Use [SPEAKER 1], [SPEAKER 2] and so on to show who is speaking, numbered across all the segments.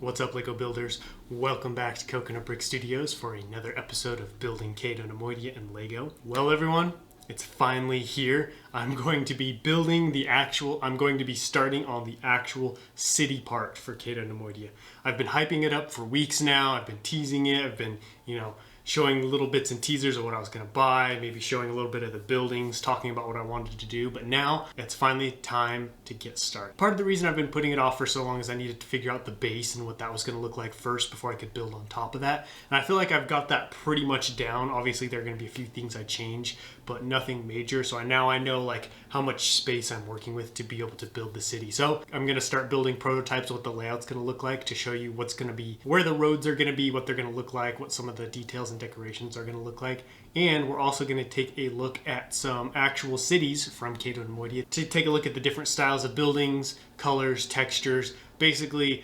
[SPEAKER 1] What's up, Lego builders? Welcome back to Coconut Brick Studios for another episode of Building Cato Neimoidia in LEGO. Well, everyone, it's finally here. I'm going to be starting on the actual city part for Cato Neimoidia. I've been hyping it up for weeks now. I've been teasing it. I've been, showing little bits and teasers of what I was going to buy, maybe showing a little bit of the buildings, talking about what I wanted to do, but now it's finally time to get started. Part of the reason I've been putting it off for so long is I needed to figure out the base and what that was going to look like first before I could build on top of that. And I feel like I've got that pretty much down. Obviously, there are going to be a few things I change, but nothing major. So I know like how much space I'm working with to be able to build the city. So I'm going to start building prototypes of what the layout's going to look like to show you what's going to be, where the roads are going to be, what they're going to look like, what some of the details and decorations are going to look like. And we're also going to take a look at some actual cities from Cato Neimoidia to take a look at the different styles of buildings, colors, textures, basically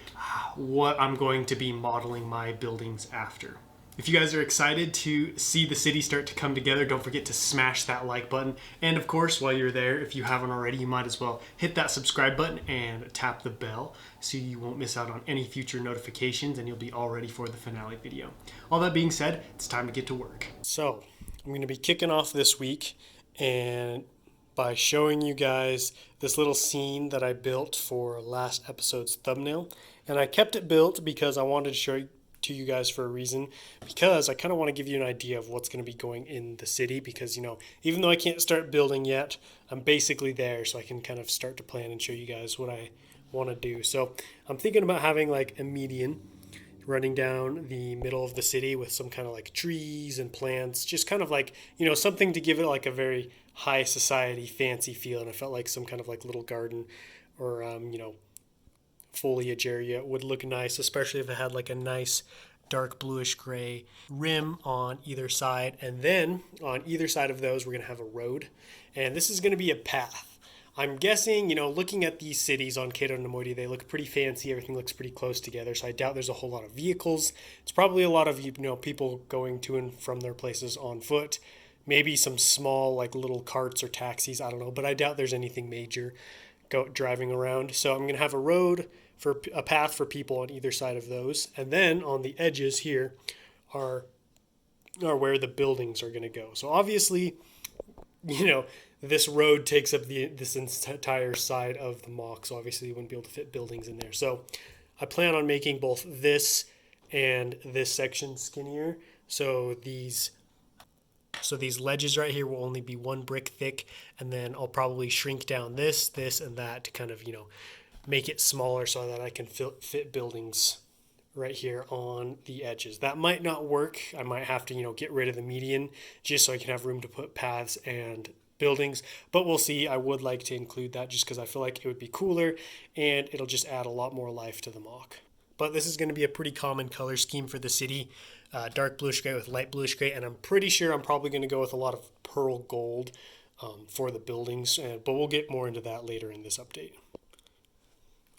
[SPEAKER 1] what I'm going to be modeling my buildings after. If you guys are excited to see the city start to come together, don't forget to smash that like button. And of course, while you're there, if you haven't already, you might as well hit that subscribe button and tap the bell so you won't miss out on any future notifications and you'll be all ready for the finale video. All that being said, it's time to get to work. So I'm going to be kicking off this week and by showing you guys this little scene that I built for last episode's thumbnail. And I kept it built because I wanted to show you to you guys for a reason, because I kind of want to give you an idea of what's going to be going in the city, because even though I can't start building yet, I'm basically there, so I can kind of start to plan and show you guys what I want to do. So I'm thinking about having like a median running down the middle of the city with some kind of like trees and plants, just kind of like something to give it like a very high society fancy feel. And I felt like some kind of like little garden or foliage area would look nice, especially if it had like a nice dark bluish gray rim on either side. And then on either side of those, we're going to have a road. And this is going to be a path. I'm guessing, looking at these cities on Cato Neimoidia, they look pretty fancy. Everything looks pretty close together. So I doubt there's a whole lot of vehicles. It's probably a lot of, people going to and from their places on foot. Maybe some small, like little carts or taxis. I don't know. But I doubt there's anything major driving around. So I'm going to have a road for a path for people on either side of those. And then on the edges here are where the buildings are going to go. So obviously, this road takes up this entire side of the mock. So obviously you wouldn't be able to fit buildings in there. So I plan on making both this and this section skinnier. So these ledges right here will only be 1 brick thick, and then I'll probably shrink down this, and that to kind of, make it smaller so that I can fit buildings right here on the edges. That might not work. I might have to, get rid of the median just so I can have room to put paths and buildings, but we'll see. I would like to include that just because I feel like it would be cooler and it'll just add a lot more life to the mock. But this is going to be a pretty common color scheme for the city. Dark bluish gray with light bluish gray, and I'm pretty sure I'm probably going to go with a lot of pearl gold for the buildings, but we'll get more into that later in this update.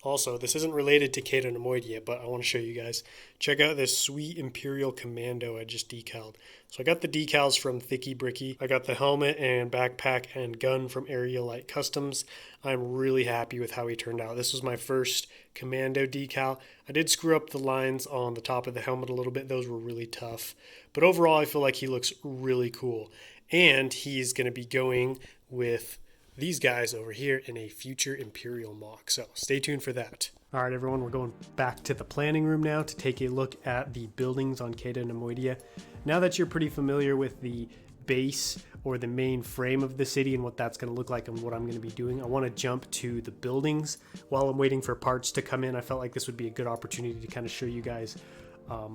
[SPEAKER 1] Also, this isn't related to Cato Neimoidia, but I want to show you guys. Check out this sweet Imperial Commando I just decaled. So I got the decals from Thicky Bricky. I got the helmet and backpack and gun from Area Light Customs. I'm really happy with how he turned out. This was my first Commando decal. I did screw up the lines on the top of the helmet a little bit. Those were really tough. But overall, I feel like he looks really cool. And he's going to be going with these guys over here in a future Imperial mock. So stay tuned for that. All right, everyone, we're going back to the planning room now to take a look at the buildings on Cato Neimoidia. Now that you're pretty familiar with the base or the main frame of the city and what that's going to look like and what I'm going to be doing, I want to jump to the buildings. While I'm waiting for parts to come in, I felt like this would be a good opportunity to kind of show you guys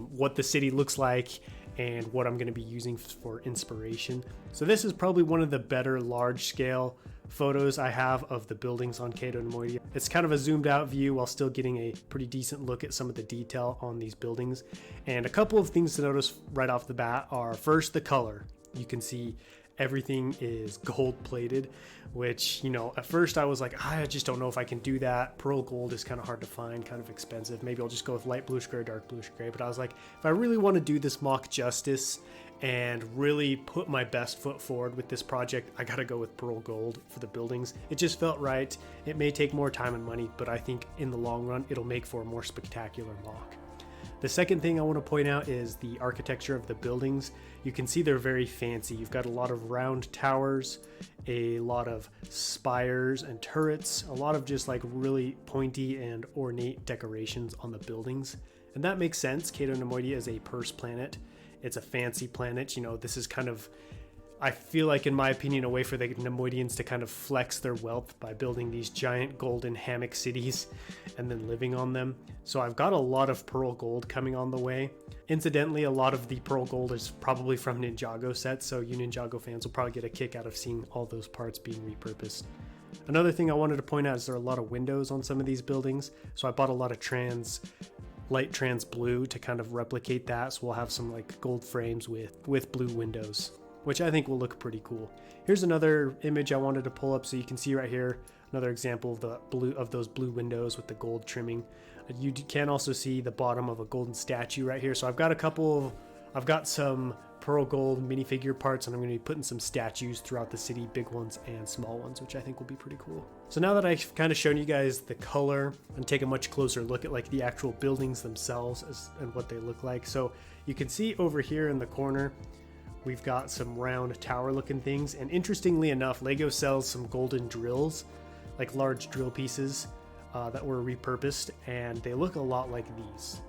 [SPEAKER 1] what the city looks like and what I'm going to be using for inspiration. So this is probably one of the better large-scale photos I have of the buildings on Cato Neimoidia. It's kind of a zoomed out view while still getting a pretty decent look at some of the detail on these buildings. And a couple of things to notice right off the bat are, first, the color. You can see everything is gold plated, which, at first I was like, I just don't know if I can do that. Pearl gold is kind of hard to find, kind of expensive. Maybe I'll just go with light bluish gray, dark bluish gray. But I was like, if I really want to do this mock justice and really put my best foot forward with this project, I gotta go with pearl gold for the buildings. It just felt right. It may take more time and money, but I think in the long run, it'll make for a more spectacular MOC. The second thing I want to point out is the architecture of the buildings. You can see they're very fancy. You've got a lot of round towers, a lot of spires and turrets, a lot of just like really pointy and ornate decorations on the buildings. And that makes sense. Cato Neimoidia is a purse planet. It's a fancy planet. You know, this is kind of, I feel like, in my opinion, a way for the Neimoidians to kind of flex their wealth by building these giant golden hammock cities and then living on them. So I've got a lot of pearl gold coming on the way. Incidentally, a lot of the pearl gold is probably from Ninjago sets, so you Ninjago fans will probably get a kick out of seeing all those parts being repurposed. Another thing I wanted to point out is there are a lot of windows on some of these buildings, so I bought a lot of light trans blue to kind of replicate that, so we'll have some like gold frames with blue windows, which I think will look pretty cool. Here's another image I wanted to pull up so you can see right here, another example of those blue windows with the gold trimming. You can also see the bottom of a golden statue right here. So I've got some pearl gold minifigure parts, and I'm going to be putting some statues throughout the city, big ones and small ones, which I think will be pretty cool. So now that I've kind of shown you guys the color and take a much closer look at like the actual buildings themselves and what they look like. So you can see over here in the corner, we've got some round tower looking things, and interestingly enough, LEGO sells some golden drills, like large drill pieces that were repurposed, and they look a lot like these.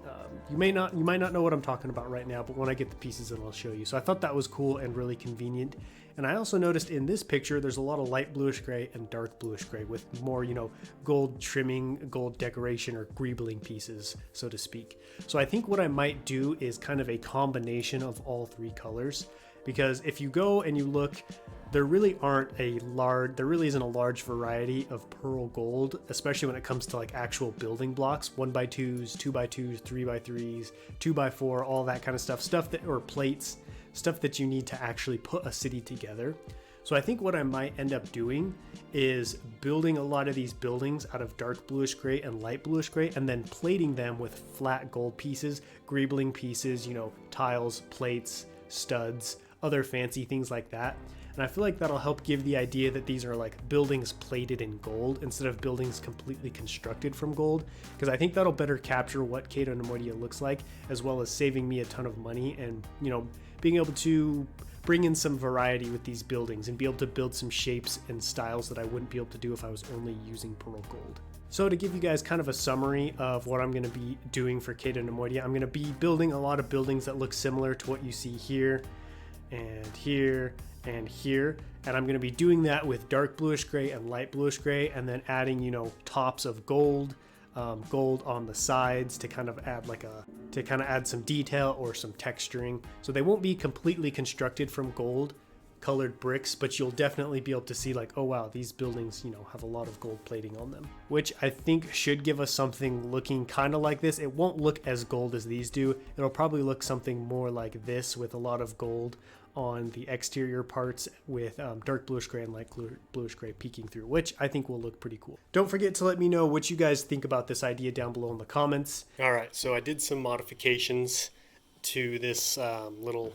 [SPEAKER 1] You might not know what I'm talking about right now, but when I get the pieces in, I'll show you. So I thought that was cool and really convenient. And I also noticed in this picture, there's a lot of light bluish gray and dark bluish gray with more, you know, gold trimming, gold decoration, or greebling pieces, so to speak. So I think what I might do is kind of a combination of all three colors, because if you go and you look, there really isn't a large variety of pearl gold, especially when it comes to like actual building blocks, 1x2s, 2x2s, 3x3s, 2x4, all that kind of stuff, or plates, stuff that you need to actually put a city together. So I think what I might end up doing is building a lot of these buildings out of dark bluish gray and light bluish gray, and then plating them with flat gold pieces, greebling pieces, you know, tiles, plates, studs, other fancy things like that. And I feel like that'll help give the idea that these are like buildings plated in gold instead of buildings completely constructed from gold, because I think that'll better capture what Cato Neimoidia looks like, as well as saving me a ton of money and, you know, being able to bring in some variety with these buildings and be able to build some shapes and styles that I wouldn't be able to do if I was only using pearl gold. So to give you guys kind of a summary of what I'm going to be doing for Cato Neimoidia, I'm going to be building a lot of buildings that look similar to what you see here and here and here, and I'm going to be doing that with dark bluish gray and light bluish gray, and then adding, you know, tops of gold on the sides to kind of add some detail or some texturing. So they won't be completely constructed from gold colored bricks, but you'll definitely be able to see like, oh wow, these buildings, you know, have a lot of gold plating on them, which I think should give us something looking kind of like this. It won't look as gold as these do. It'll probably look something more like this, with a lot of gold on the exterior parts, with dark bluish gray and light bluish gray peeking through, which I think will look pretty cool. Don't forget to let me know what you guys think about this idea down below in the comments. All right, so I did some modifications to this little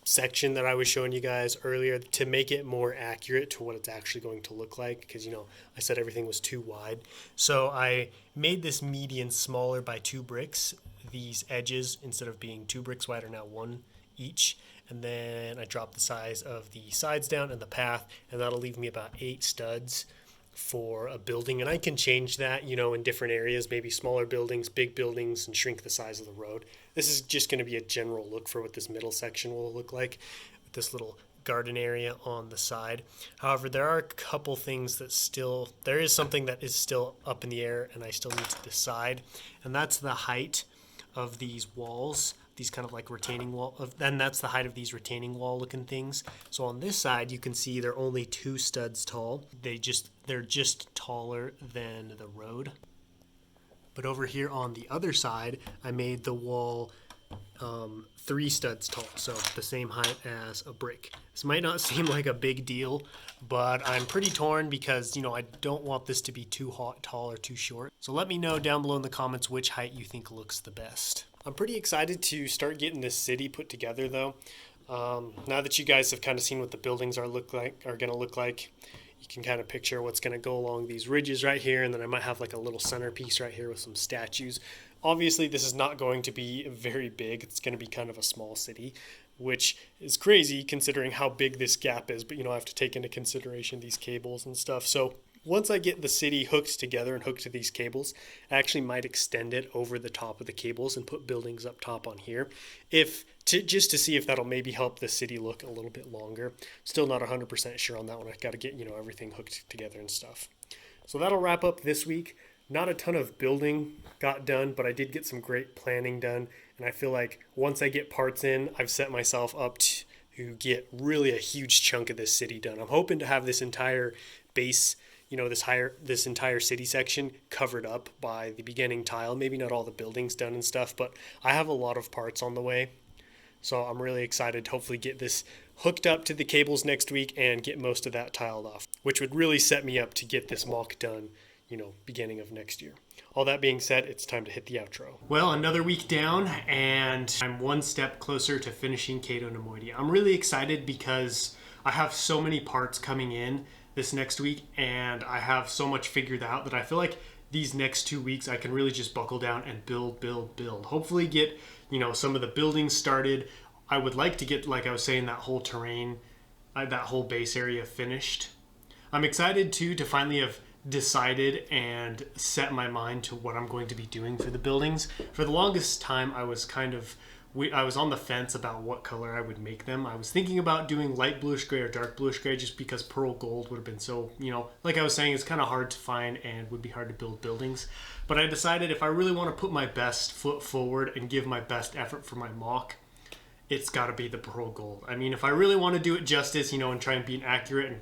[SPEAKER 1] section that I was showing you guys earlier to make it more accurate to what it's actually going to look like, because, you know, I said everything was too wide. So I made this median smaller by 2 bricks. These edges, instead of being 2 bricks wide, are now 1 each. And then I dropped the size of the sides down and the path, and that'll leave me about 8 studs for a building. And I can change that, you know, in different areas, maybe smaller buildings, big buildings, and shrink the size of the road. This is just going to be a general look for what this middle section will look like, with this little garden area on the side. However, there are a couple things that there is something that is still up in the air, and I still need to decide, and that's the height of these walls, these kind of like retaining wall, and that's the height of these retaining wall looking things. So on this side, you can see they're only 2 studs tall. They're just taller than the road. But over here on the other side, I made the wall 3 studs tall, so the same height as a brick. This might not seem like a big deal, but I'm pretty torn because, you know, I don't want this to be too tall or too short. So let me know down below in the comments which height you think looks the best. I'm pretty excited to start getting this city put together though. Now that you guys have kind of seen what the buildings are going to look like, you can kind of picture what's going to go along these ridges right here, and then I might have like a little centerpiece right here with some statues. Obviously, this is not going to be very big. It's going to be kind of a small city, which is crazy considering how big this gap is, but I have to take into consideration these cables and stuff. So once I get the city hooked together and hooked to these cables, I actually might extend it over the top of the cables and put buildings up top on here, just to see if that'll maybe help the city look a little bit longer. Still not 100% sure on that one. I got to get everything hooked together and stuff. So that'll wrap up this week. Not a ton of building got done, but I did get some great planning done, and I feel like once I get parts in, I've set myself up to get really a huge chunk of this city done. I'm hoping to have this entire base, this entire city section covered up by the beginning tile. Maybe not all the buildings done and stuff, but I have a lot of parts on the way. So I'm really excited to hopefully get this hooked up to the cables next week and get most of that tiled off, which would really set me up to get this mock done, beginning of next year. All that being said, it's time to hit the outro. Well, another week down, and I'm one step closer to finishing Cato Neimoidia. I'm really excited because I have so many parts coming in this next week, and I have so much figured out that I feel like these next 2 weeks I can really just buckle down and build. Hopefully get, some of the buildings started. I would like to get, like I was saying, that whole terrain, that whole base area finished. I'm excited too to finally have decided and set my mind to what I'm going to be doing for the buildings. For the longest time, I was on the fence about what color I would make them. I was thinking about doing light bluish gray or dark bluish gray just because pearl gold would have been so, like I was saying, it's kind of hard to find and would be hard to build buildings. But I decided if I really want to put my best foot forward and give my best effort for my mock, it's got to be the pearl gold. I mean, if I really want to do it justice, and try and be accurate and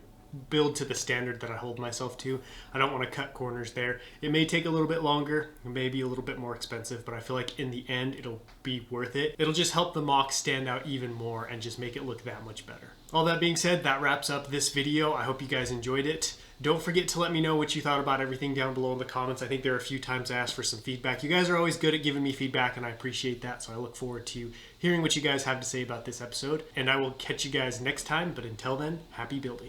[SPEAKER 1] build to the standard that I hold myself to, I don't want to cut corners there. It may take a little bit longer, it may be a little bit more expensive, but I feel like in the end it'll be worth it. It'll just help the mock stand out even more and just make it look that much better. All that being said, that wraps up this video. I hope you guys enjoyed it. Don't forget to let me know what you thought about everything down below in the comments. I think there are a few times I asked for some feedback. You guys are always good at giving me feedback, and I appreciate that, so I look forward to hearing what you guys have to say about this episode. And I will catch you guys next time, but until then, happy building.